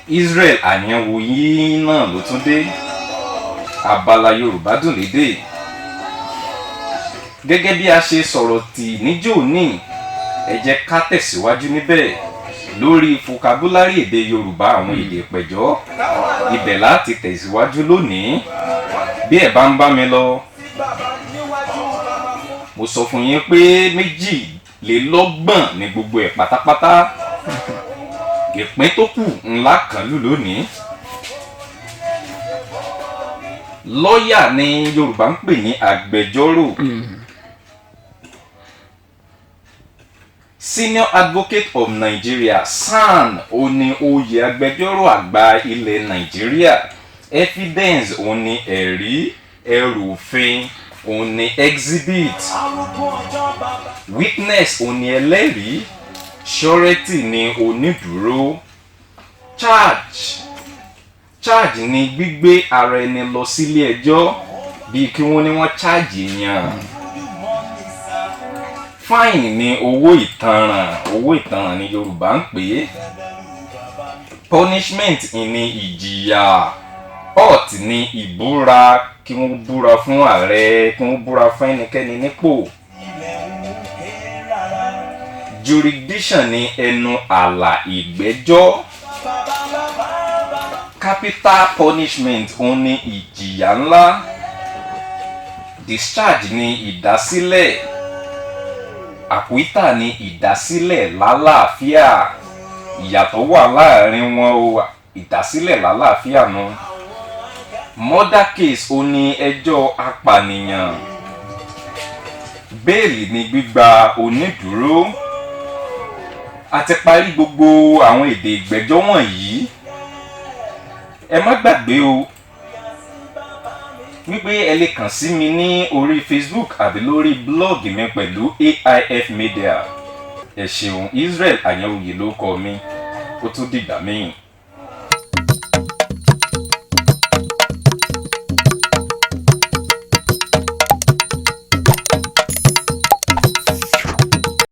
Israel Àyànwò yìí náà ló tún dé. Abala Yorùbá dùn lédè. Gẹ́gẹ́ bí a ṣe sọ̀rọ̀ tì níjó ní, ẹ jẹ́ ká tẹ̀síwájú níbẹ̀ lórí vocabulary èdè Yorùbá àwọn èdè ìpẹ̀jọ́. Ibẹ̀ láti tẹ̀síwájú lónìí. Bí ẹ bá ń bá mi lọ, mo sọ fún yín pé 22 ní gbogbo ẹ̀ pátápátá. Ìpín tó kù ńlá kan lù lónìí. Lọ́yà ni Yorùbá ń pè ní agbẹjọ́rò. Senior Advocate of Nigeria, SAN, ó ní oyè agbẹjọ́rò àgbà ilẹ̀ Nàìjíríà. Evidence, ó ní ẹ̀rí, ẹrù òfin, ó ní exhibit. Witness, ó ní ẹlẹ́rìí. Surety ni onídùúró. Charge ni gbígbé ara ẹni lọ sílé ẹjọ́, bí kí wọ́n ní wọ́n charge èèyàn. Fine ni owó ìtanràn ni Yorùbá ń pè é. Punishment ni ìjìyà. Oath ni ìbúra, kí wọ́n búra fún ààrẹ, kí wọ́n búra fún ẹnikẹ́ni nípò. Jurisdiction ni ẹnu ààlà ìgbẹ́jọ́. Capital punishment, ó ní ìjìyà ńlá. Discharge ni ìdásílẹ̀. Acquittal ni ìdásílẹ̀ lálàáfíà. Ìyàtọ̀ wà láàrin wọn o, ìdásílẹ̀ lálàáfíà nu. Murder case, ó ní ẹjọ́ apànìyàn. Bail ni gbígba onídùúró. A ti parí gbogbo àwọn èdè ìgbẹ́jọ́ wọ̀nyí. Ẹ má gbàgbé o wípé ẹ lè kàn sí mi ní orí Facebook àbí lórí blog mi pẹ̀lú AIF Media. Ẹ ṣeun. Israel Àyànwò ló kọ mi. Ó tún dìgbà míì.